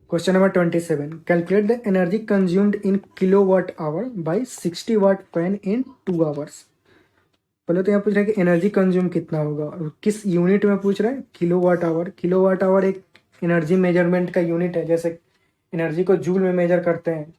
Question number 27, calculate the energy consumed in kilowatt hour by 60 watt fan in 2 hours. पहले तो यहाँ पूछ रहा है कि एनर्जी कंज्यूम कितना होगा और किस यूनिट में पूछ रहा है, किलोवाट आवर। किलोवाट आवर एक एनर्जी मेजरमेंट का यूनिट है। जैसे एनर्जी को जूल में मेजर करते हैं,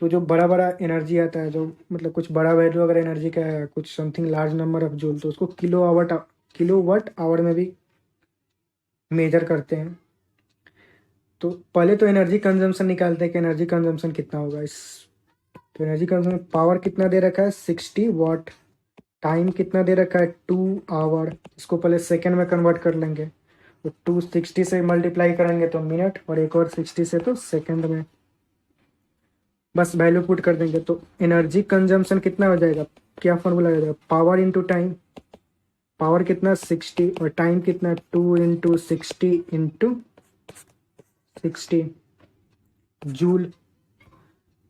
तो जो बड़ा बड़ा एनर्जी आता है, जो मतलब कुछ बड़ा वैल्यू अगर एनर्जी का है, कुछ something large number of joule, तो उसको किलोवाट आवर में भी मेजर करते हैं। तो पहले तो एनर्जी कंजम्पशन निकालते हैं कि एनर्जी कंजम्पशन कितना होगा। इस तो एनर्जी कंजम्पशन, पावर कितना दे रखा है 60 वाट, टाइम कितना दे रखा है 2 आवर। इसको पहले सेकंड में कन्वर्ट कर लेंगे, तो 260 से मल्टीप्लाई करेंगे तो मिनट, और एक और 60 से तो सेकंड में। बस वैल्यू पुट कर देंगे तो एनर्जी कंजम्पशन कितना हो जाएगा, क्या फॉर्मूला हो जाएगा, पावर इंटू टाइम। पावर कितना 60 और टाइम कितना 2 इंटू 60 इंटू 60 जूल।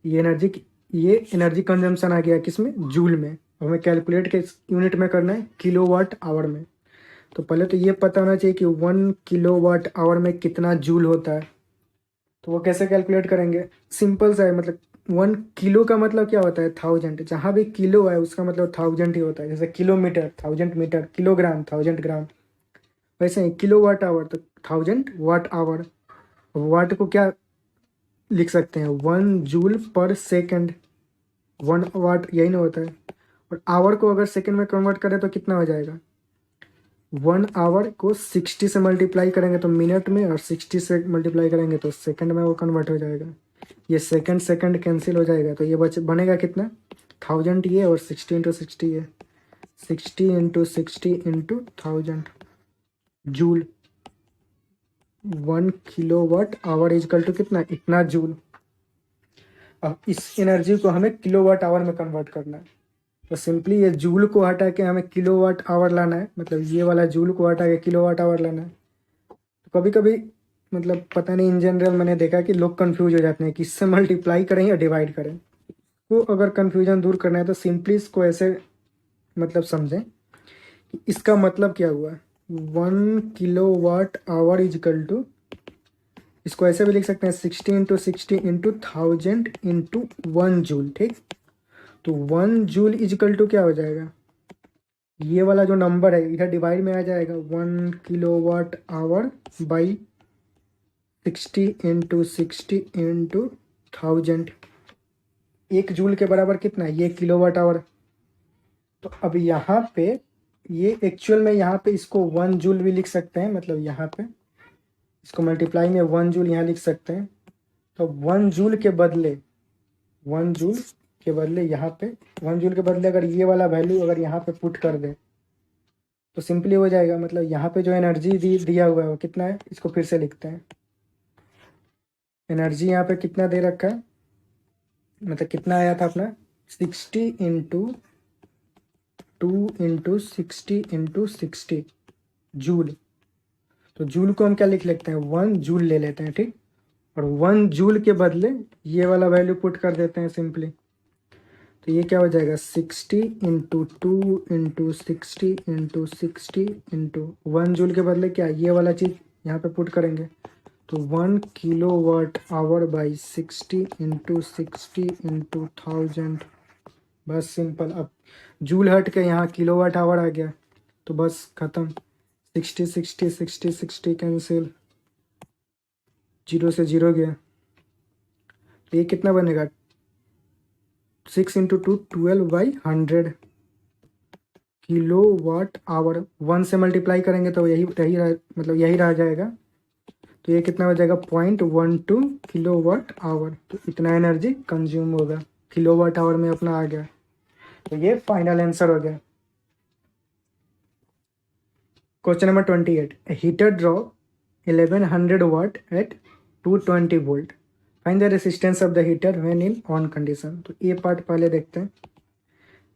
ये एनर्जी कंजम्पशन आ गया किसमें, जूल में। हमें कैलकुलेट किस यूनिट में करना है, किलोवाट आवर में। तो पहले तो ये पता होना चाहिए कि 1 किलोवाट आवर में कितना जूल होता है। तो वो कैसे कैलकुलेट करेंगे, सिंपल सा है। मतलब 1 किलो का मतलब क्या होता है, 1000। जहाँ भी किलो है उसका मतलब 1000 ही होता है। जैसे किलोमीटर 1000 मीटर, किलोग्राम 1000 ग्राम, वैसे ही किलोवाट आवर तो 1000 वाट आवर। वाट को क्या लिख सकते हैं, 1 जूल पर सेकंड। 1 वाट यही ना होता है। और आवर को अगर सेकंड में कन्वर्ट करें तो कितना हो जाएगा, 1 आवर को 60 से मल्टीप्लाई करेंगे तो मिनट में, और 60 से मल्टीप्लाई करेंगे तो सेकंड में वो कन्वर्ट हो जाएगा। ये सेकंड सेकंड कैंसिल हो जाएगा, तो ये बनेगा कितना 1000 ये, और 60 इंटू 60 ये, 60 into 60 into 1000 joule. 1 kilowatt hour equal to कितना, इतना जूल। अब इस एनर्जी को हमें किलोवाट आवर में कन्वर्ट करना है। तो सिंपली ये जूल को हटा के हमें किलोवाट आवर लाना है। मतलब ये वाला जूल को हटा के किलोवाट आवर लाना है। तो कभी कभी मतलब पता नहीं, इन जनरल मैंने देखा कि लोग कंफ्यूज हो जाते हैं कि इससे मल्टीप्लाई करें या डिवाइड करें। तो अगर कंफ्यूजन दूर करना है तो सिंपली इसको ऐसे मतलब समझें कि इसका मतलब क्या हुआ, 1 किलोवाट आवर इजकल टू, इसको ऐसे भी लिख सकते हैं 60 इंटू 60 इंटू 1000 इंटू 1 जूल। ठीक, तो 1 जूल इजकल टू क्या हो जाएगा, ये वाला जो नंबर है इधर डिवाइड में आ जाएगा, 1 kilowatt our by 60 into 60 into 1000। 1 joule के बराबर कितना है, ये किलोवाट आवर। तो अब यहाँ पे ये एक्चुअल में, यहाँ पे इसको 1 जूल भी लिख सकते हैं। मतलब यहाँ पे इसको मल्टीप्लाई में 1 जूल यहाँ लिख सकते हैं। तो 1 जूल के बदले, 1 जूल के बदले यहाँ पे 1 जूल के बदले अगर ये वाला वैल्यू अगर यहाँ पे पुट कर दे तो सिंपली हो जाएगा। मतलब यहाँ पे जो एनर्जी दिया हुआ है वो कितना है, इसको फिर से लिखते हैं। एनर्जी यहाँ पे कितना दे रखा है, मतलब कितना आया था अपना 60 इंटू 2 इंटू 60 इंटू 60 जूल। तो जूल को हम क्या लिख लेते हैं, 1 जूल ले लेते हैं। ठीक, और 1 जूल के बदले ये वाला वैल्यू पुट कर देते हैं सिंपली। तो ये क्या हो जाएगा 60 into 2 into 60 into 60 into 1 joule के बदले क्या, ये वाला चीज़ यहाँ पे पुट करेंगे। तो 1 kilowatt our by 60 into 60 into 1000। बस सिंपल। अब जूल हट के यहाँ किलोवाट आवर आ गया, तो बस खत्म। 60 60 60 60 कैंसिल, 0 से 0 गया। तो ये कितना बनेगा, 6 इंटू 2 12 बाई 100 किलोवाट आवर। 1 से मल्टीप्लाई करेंगे तो यही रह जाएगा। तो ये कितना हो जाएगा 0.12 किलोवाट आवर। तो इतना एनर्जी कंज्यूम होगा, किलोवाट आवर में अपना आ गया। तो ये फाइनल आंसर हो गया। Question number 28, heater draw 1100 watt at 220 volt, find the resistance of the heater when in on condition. तो ये पार्ट पहले देखते हैं।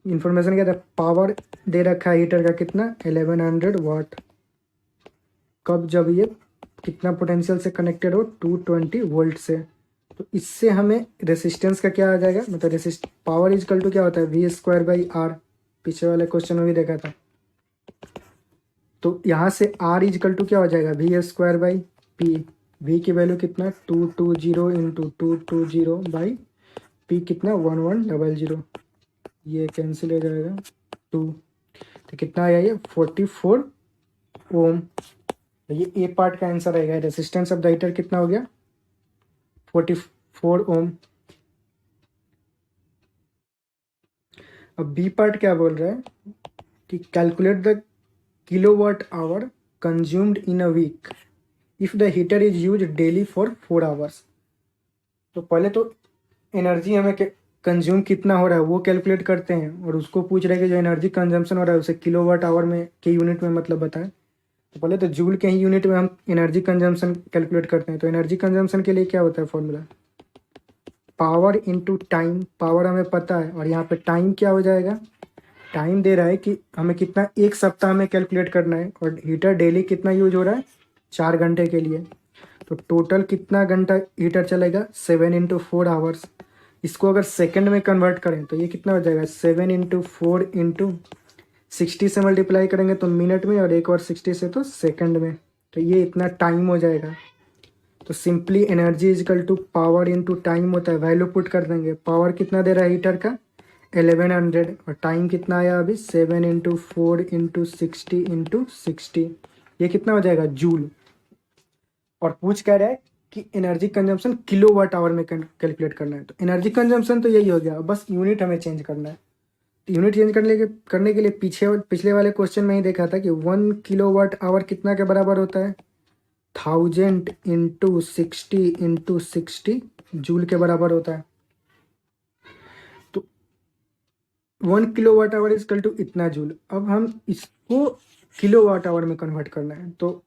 इंफॉर्मेशन क्या था, पावर दे रखा है हीटर का कितना 1100 वाट, कब, जब ये कितना पोटेंशियल से कनेक्टेड हो 220 वोल्ट से। तो इससे हमें रेसिस्टेंस का क्या आ जाएगा, मतलब पावर इजकल टू क्या होता है V²/R, पीछे वाले क्वेश्चन में भी देखा था। तो यहाँ से R इजकल टू क्या हो जाएगा V²/P। वी की वैल्यू कितना 220 इंटू 220 पी कितना 1100, ये कैंसिल हो जाएगा 2, तो कितना आया ये 44 ओम। तो ये ए पार्ट का आंसर आएगा। रेसिस्टेंस ऑफ द हीटर कितना हो गया 44 ओम। अब बी पार्ट क्या बोल रहा है कि calculate the kilowatt hour consumed in a week if the heater is use daily for 4 hours. तो पहले तो एनर्जी हमें कंज्यूम कितना हो रहा है वो कैलकुलेट करते हैं, और उसको पूछ रहे हैं कि जो एनर्जी कंजम्पशन हो रहा है उसे किलोवाट आवर में के यूनिट में मतलब बताएं। तो पहले तो जूल के ही यूनिट में हम एनर्जी कंजम्पशन कैलकुलेट करते हैं। तो एनर्जी कंजम्पशन के लिए क्या होता है formula, power into time. Power हमें पता है, और यहाँ पे टाइम क्या हो जाएगा, टाइम दे रहा है कि हमें कितना एक सप्ताह में कैलकुलेट करना है, और हीटर डेली कितना यूज हो रहा है 4 घंटे के लिए। तो टोटल कितना घंटा हीटर चलेगा 7 इंटू 4 आवर्स। इसको अगर सेकंड में कन्वर्ट करें तो ये कितना हो जाएगा 7 इंटू 4 इंटू 60 से मल्टीप्लाई करेंगे तो मिनट में, और एक और 60 से तो सेकंड में। तो ये इतना टाइम हो जाएगा। तो simply energy is equal to power into time होता है। वैल्यू पुट कर देंगे। पावर कितना दे रहा है हीटर का 1100, और टाइम कितना आया अभी 7 इंटू 4 इंटू 60 ये कितना हो जाएगा जूल। और पूछ कह रहा है कि एनर्जी कंजम्पशन किलोवाट आवर में कैलकुलेट करना है। तो एनर्जी कंजम्पशन तो यही हो गया, बस यूनिट हमें चेंज करना है। यूनिट चेंज करने के लिए पिछले वाले क्वेश्चन में ही देखा था कि 1 किलोवाट आवर कितना के बराबर होता है 1000 इंटू 60 जूल के बराबर होता है। तो 1 किलोवाट आवर इजकल टू इतना जूल। अब हम इसको किलोवाट आवर में कन्वर्ट करना है। तो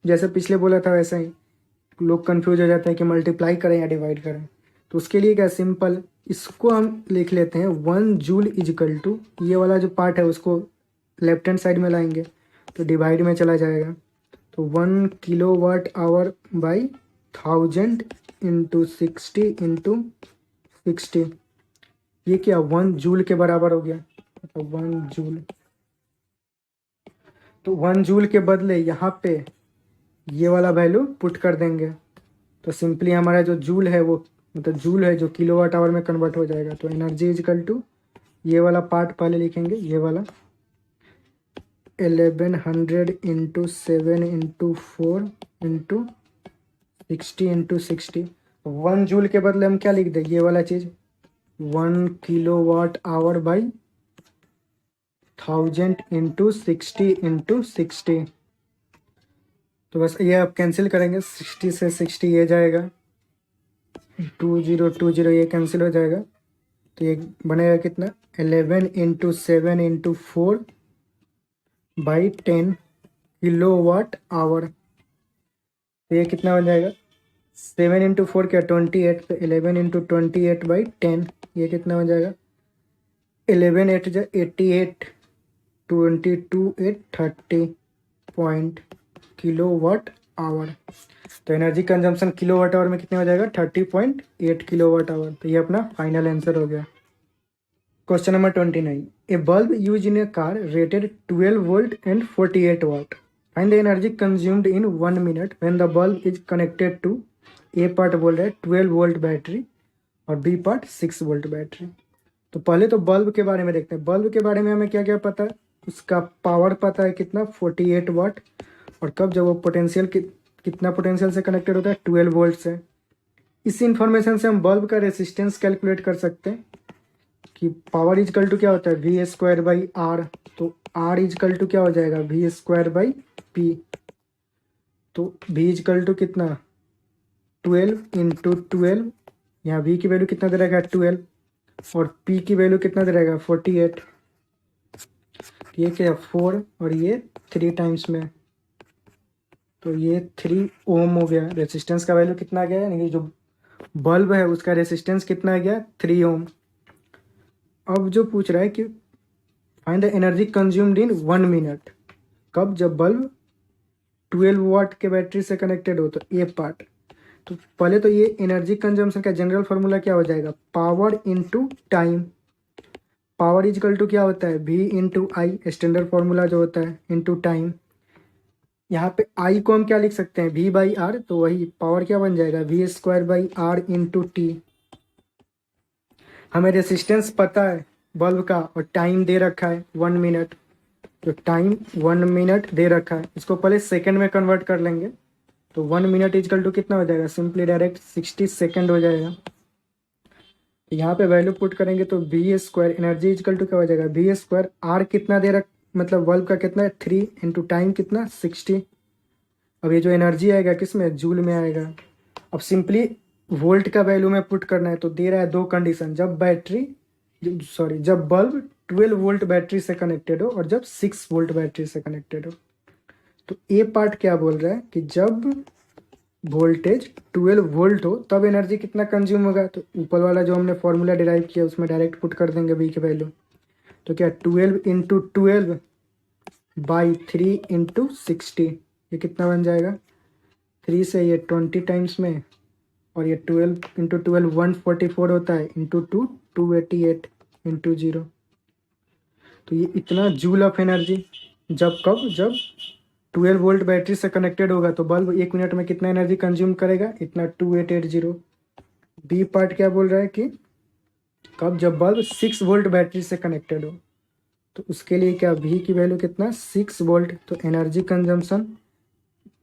जैसे पिछले बोला था वैसा ही लोग कंफ्यूज हो जाते हैं कि मल्टीप्लाई करें या डिवाइड करें। तो उसके लिए क्या सिंपल, इसको हम लिख लेते हैं 1 जूल इजकल टू, ये वाला जो पार्ट है उसको लेफ्ट हैंड साइड में लाएंगे तो डिवाइड में चला जाएगा। तो 1 किलोवाट आवर बाई 1000 इंटू 60 ये क्या 1 जूल के बराबर हो गया। तो 1 जूल, तो 1 जूल के बदले यहाँ पे ये वाला वैल्यू पुट कर देंगे। तो सिंपली हमारा जो जूल है वो मतलब जूल है जो किलोवाट आवर में कन्वर्ट हो जाएगा। तो एनर्जी इजकल टू ये वाला पार्ट पहले लिखेंगे, ये वाला 1100 इंटू 7 इंटू 4 इंटू 60 1 जूल के बदले हम क्या लिख दें ये वाला चीज़ 1 किलोवाट आवर बाई 1000 इंटू 60 तो बस ये आप कैंसिल करेंगे 60 से 60 ये जाएगा 2020 ये कैंसिल हो जाएगा। तो ये बनेगा कितना 11 into 7 into 4 by 10 kilowatt hour. तो ये कितना बन जाएगा 7 इंटू 4 क्या 28, तो 11 इंटू 28 बाई 10 ये कितना बन जाएगा 11 8 जा 88 22 8 30 पॉइंट किलोवाट आवर। तो एनर्जी कंजम्पशन किलोवाट आवर में कितने हो जाएगा 30.8 किलोवाट आवर। तो ये अपना फाइनल आंसर हो गया। Question number 29, a bulb use in a car rated 12 volt and 48 watt, find the energy consumed in 1 minute when the bulb is connected to, A part बोल रहा है 12 वोल्ट बैटरी और B part 6 volt battery. तो पहले तो bulb के बारे में देखते हैं। बल्ब के बारे में हमें क्या क्या पता है, उसका पावर पता है कितना 48 वाट, और कब जब वो पोटेंशियल कितना पोटेंशियल से कनेक्टेड होता है 12 वोल्ट से। इस इंफॉर्मेशन से हम बल्ब का रेसिस्टेंस कैलकुलेट कर सकते हैं कि पावर इजकल टू क्या होता है वी स्क्वायर बाई आर। तो आर इजकल टू क्या हो जाएगा वी स्क्वायर बाई पी। तो वी इजकल टू कितना 12 इंटू 12, यहाँ वी की वैल्यू कितना दे रहेगा 12 और पी की वैल्यू कितना दे रहेगा 48। ये क्या 4 और ये 3 टाइम्स में, तो ये 3 ओम हो गया। रेसिस्टेंस का वैल्यू कितना आ गया, यानी कि जो बल्ब है उसका रेसिस्टेंस कितना आ गया 3 ओम। अब जो पूछ रहा है कि find the energy consumed in 1 minute, कब जब बल्ब 12 वाट के बैटरी से कनेक्टेड हो। तो ए पार्ट, तो पहले तो ये एनर्जी कंजम्पशन का जनरल फार्मूला क्या हो जाएगा power into time. Power equal to क्या होता है V into I, standard formula जो होता है इंटू टाइम। यहाँ पे आई को हम क्या लिख सकते हैं, वी बाई आर, तो वही पावर क्या बन जाएगा, V square by R into T. हमें रेसिस्टेंस पता है बल्ब का और टाइम दे रखा है 1 मिनट, तो टाइम 1 मिनट दे रखा है, इसको पहले सेकंड में कन्वर्ट कर लेंगे। तो 1 मिनट इजकल टू कितना हो जाएगा, सिंपली डायरेक्ट 60 सेकेंड हो जाएगा। यहाँ पे वैल्यू पुट करेंगे तो V square energy is equal to क्या हो जाएगा, वी स्क्वायर आर कितना दे रख, मतलब बल्ब का कितना है 3 इंटू टाइम कितना 60। अब ये जो एनर्जी आएगा किसमें, जूल में आएगा। अब सिंपली वोल्ट का वैल्यू में पुट करना है, तो दे रहा है दो कंडीशन, जब बैटरी सॉरी जब बल्ब 12 वोल्ट बैटरी से कनेक्टेड हो और जब 6 वोल्ट बैटरी से कनेक्टेड हो। तो ए पार्ट क्या बोल रहा है कि जब वोल्टेज 12 वोल्ट हो तब एनर्जी कितना कंज्यूम होगा, तो ऊपर वाला जो हमने फॉर्मूला डिराइव किया उसमें डायरेक्ट पुट कर देंगे बी की वैल्यू। तो क्या 12 इंटू 12 बाई 3 इंटू 60, ये कितना बन जाएगा, 3 से ये 20 टाइम्स में, और ये 12 इंटू 12 144 होता है, इंटू 2 288 इंटू 0। तो ये इतना जूल ऑफ एनर्जी, जब कब, जब 12 वोल्ट बैटरी से कनेक्टेड होगा तो बल्ब 1 मिनट में कितना एनर्जी कंज्यूम करेगा, इतना 2880। बी पार्ट क्या बोल रहा है कि कब, जब बल्ब 6 वोल्ट बैटरी से कनेक्टेड हो, तो उसके लिए क्या, वी की वैल्यू कितना 6 वोल्ट, तो एनर्जी कंजम्पशन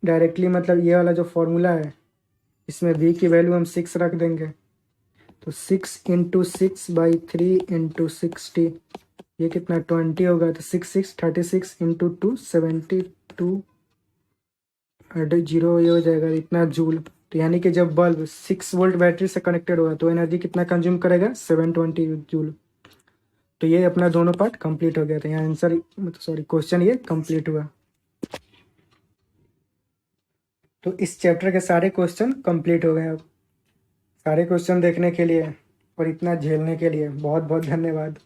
डायरेक्टली मतलब ये वाला जो फॉर्मूला है इसमें वी की वैल्यू हम 6 रख देंगे। तो 6 इंटू 6 बाई 3 इंटू 60, ये कितना 20 होगा, तो 36 इंटू 2 72 0 ये हो जाएगा इतना जूल। तो यानी कि जब बल्ब 6 वोल्ट बैटरी से कनेक्टेड होगा तो एनर्जी कितना कंज्यूम करेगा, 720 जूल। तो ये अपना दोनों पार्ट कंप्लीट हो गया था, यहाँ आंसर मतलब सॉरी क्वेश्चन ये कंप्लीट हुआ। तो इस चैप्टर के सारे क्वेश्चन कंप्लीट हो गए। अब सारे क्वेश्चन देखने के लिए और इतना झेलने के लिए बहुत बहुत धन्यवाद।